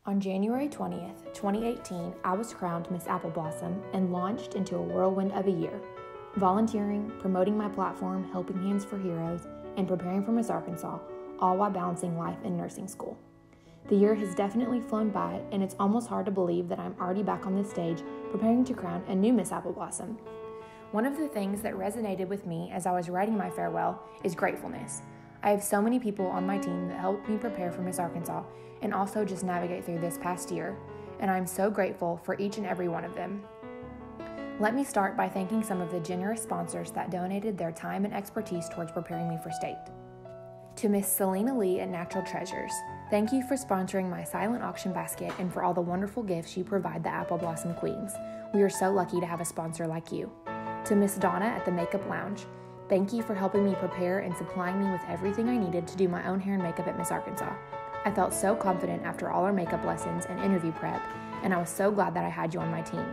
On January 20th, 2018, I was crowned Miss Apple Blossom and launched into a whirlwind of a year, volunteering, promoting my platform, Helping Hands for Heroes, and preparing for Miss Arkansas, all while balancing life and nursing school. The year has definitely flown by, and it's almost hard to believe that I'm already back on this stage preparing to crown a new Miss Apple Blossom. One of the things that resonated with me as I was writing my farewell is gratefulness. I have so many people on my team that helped me prepare for Miss Arkansas and also just navigate through this past year, and I'm so grateful for each and every one of them. Let me start by thanking some of the generous sponsors that donated their time and expertise towards preparing me for state. To Miss Selena Lee at Natural Treasures, thank you for sponsoring my silent auction basket and for all the wonderful gifts you provide the Apple Blossom Queens. We are so lucky to have a sponsor like you. To Miss Donna at the Makeup Lounge, thank you for helping me prepare and supplying me with everything I needed to do my own hair and makeup at Miss Arkansas. I felt so confident after all our makeup lessons and interview prep, and I was so glad that I had you on my team.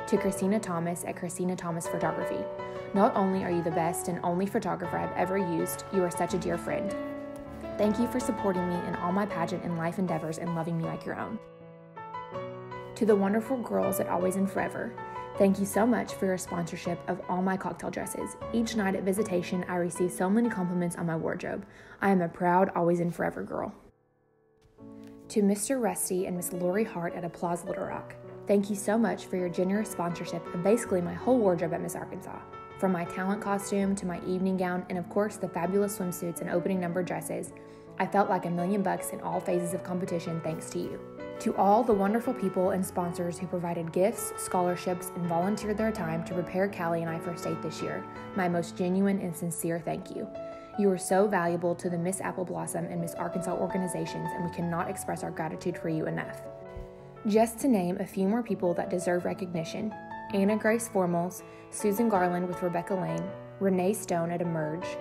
To Christina Thomas at Christina Thomas Photography, not only are you the best and only photographer I've ever used, you are such a dear friend. Thank you for supporting me in all my pageant and life endeavors and loving me like your own. To the wonderful girls at Always and Forever, thank you so much for your sponsorship of all my cocktail dresses. Each night at visitation, I receive so many compliments on my wardrobe. I am a proud Always and Forever girl. To Mr. Rusty and Miss Lori Hart at Applause Little Rock, thank you so much for your generous sponsorship of basically my whole wardrobe at Miss Arkansas. From my talent costume to my evening gown and of course the fabulous swimsuits and opening number dresses, I felt like $1,000,000 in all phases of competition thanks to you. To all the wonderful people and sponsors who provided gifts, scholarships, and volunteered their time to prepare Kelley and I for state this year, my most genuine and sincere thank you. You are so valuable to the Miss Apple Blossom and Miss Arkansas organizations, and we cannot express our gratitude for you enough. Just to name a few more people that deserve recognition: Anna Grace Formals, Susan Garland with Rebecca Lane, Renee Stone at Emerge,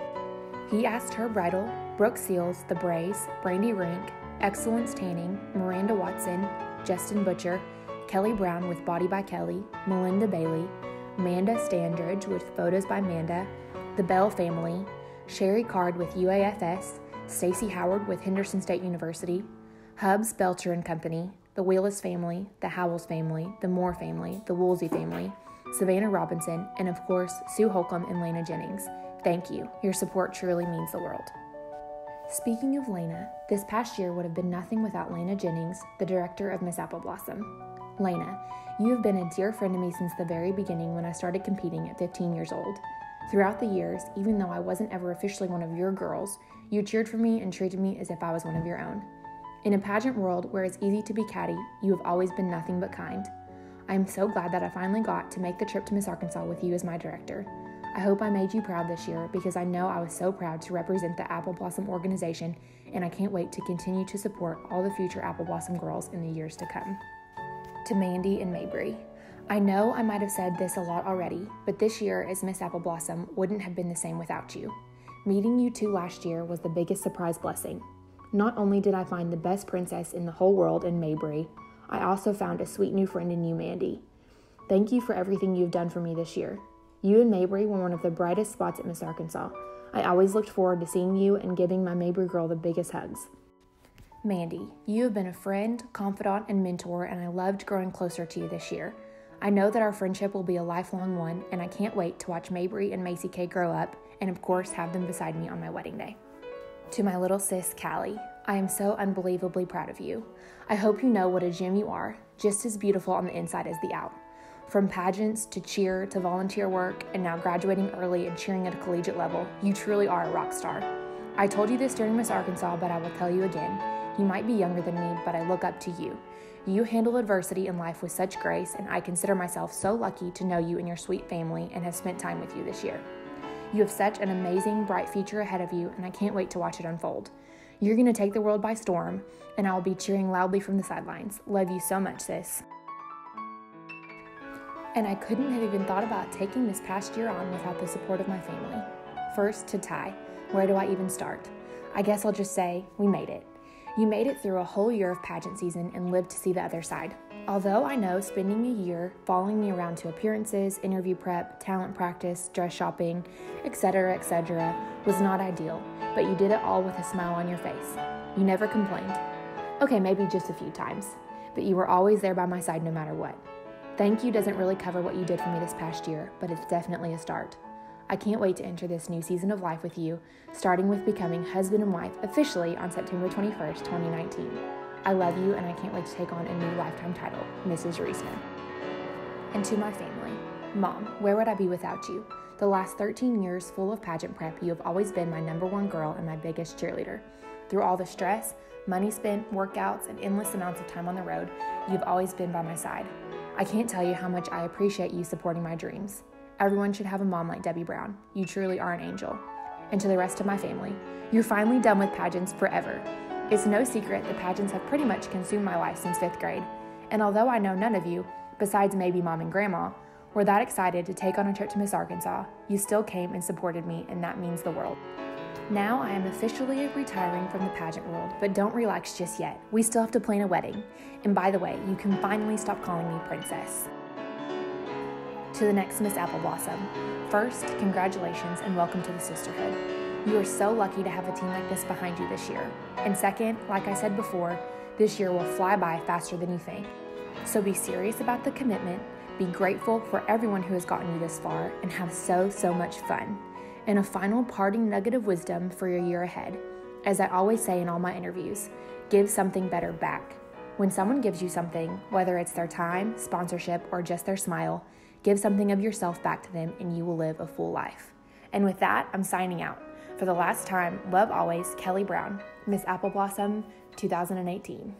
He Asked Her Bridal, Brooke Seals, The Braze, Brandy Rink, Excellence Tanning, Miranda Watson, Justin Butcher, Kelley Brown with Body by Kelley, Melinda Bailey, Manda Standridge with Photos by Manda, The Bell Family, Sherry Card with UAFS, Stacy Howard with Henderson State University, Hubs Belcher and Company, the Wheelis family, the Howells family, the Moore family, the Woolsey family, Savannah Robinson, and of course, Sue Holcomb and Lena Jennings. Thank you. Your support truly means the world. Speaking of Lena, this past year would have been nothing without Lena Jennings, the director of Miss Apple Blossom. Lena, you have been a dear friend to me since the very beginning when I started competing at 15 years old. Throughout the years, even though I wasn't ever officially one of your girls, you cheered for me and treated me as if I was one of your own. In a pageant world where it's easy to be catty, you have always been nothing but kind. I am so glad that I finally got to make the trip to Miss Arkansas with you as my director. I hope I made you proud this year because I know I was so proud to represent the Apple Blossom organization, and I can't wait to continue to support all the future Apple Blossom girls in the years to come. To Mandy and Mabry, I know I might have said this a lot already, but this year as Miss Apple Blossom wouldn't have been the same without you. Meeting you two last year was the biggest surprise blessing. Not only did I find the best princess in the whole world in Mabry, I also found a sweet new friend in you, Mandy. Thank you for everything you've done for me this year. You and Mabry were one of the brightest spots at Miss Arkansas. I always looked forward to seeing you and giving my Mabry girl the biggest hugs. Mandy, you have been a friend, confidant, and mentor, and I loved growing closer to you this year. I know that our friendship will be a lifelong one, and I can't wait to watch Mabry and Macy K grow up, and of course have them beside me on my wedding day. To my little sis, Callie, I am so unbelievably proud of you. I hope you know what a gem you are, just as beautiful on the inside as the out. From pageants to cheer to volunteer work, and now graduating early and cheering at a collegiate level, you truly are a rock star. I told you this during Miss Arkansas, but I will tell you again. You might be younger than me, but I look up to you. You handle adversity in life with such grace, and I consider myself so lucky to know you and your sweet family and have spent time with you this year. You have such an amazing, bright future ahead of you, and I can't wait to watch it unfold. You're going to take the world by storm, and I will be cheering loudly from the sidelines. Love you so much, sis. And I couldn't have even thought about taking this past year on without the support of my family. First, to Ty. Where do I even start? I guess I'll just say, we made it. You made it through a whole year of pageant season and lived to see the other side. Although I know spending a year following me around to appearances, interview prep, talent practice, dress shopping, etc., was not ideal, but you did it all with a smile on your face. You never complained. Okay, maybe just a few times, but you were always there by my side no matter what. Thank you doesn't really cover what you did for me this past year, but it's definitely a start. I can't wait to enter this new season of life with you, starting with becoming husband and wife officially on September 21st, 2019. I love you, and I can't wait to take on a new lifetime title, Mrs. Reisman. And to my family, Mom, where would I be without you? The last 13 years full of pageant prep, you have always been my number one girl and my biggest cheerleader. Through all the stress, money spent, workouts, and endless amounts of time on the road, you've always been by my side. I can't tell you how much I appreciate you supporting my dreams. Everyone should have a mom like Debbie Brown. You truly are an angel. And to the rest of my family, you're finally done with pageants forever. It's no secret that pageants have pretty much consumed my life since 5th grade. And although I know none of you, besides maybe Mom and Grandma, were that excited to take on a trip to Miss Arkansas, you still came and supported me, and that means the world. Now I am officially retiring from the pageant world, but don't relax just yet. We still have to plan a wedding. And by the way, you can finally stop calling me princess. To the next Miss Apple Blossom, first, congratulations and welcome to the sisterhood. You are so lucky to have a team like this behind you this year. And second, like I said before, this year will fly by faster than you think. So be serious about the commitment, be grateful for everyone who has gotten you this far, and have so much fun. And a final parting nugget of wisdom for your year ahead. As I always say in all my interviews, give something better back. When someone gives you something, whether it's their time, sponsorship, or just their smile, give something of yourself back to them and you will live a full life. And with that, I'm signing out. For the last time, love always, Kelley Brown, Miss Apple Blossom 2018.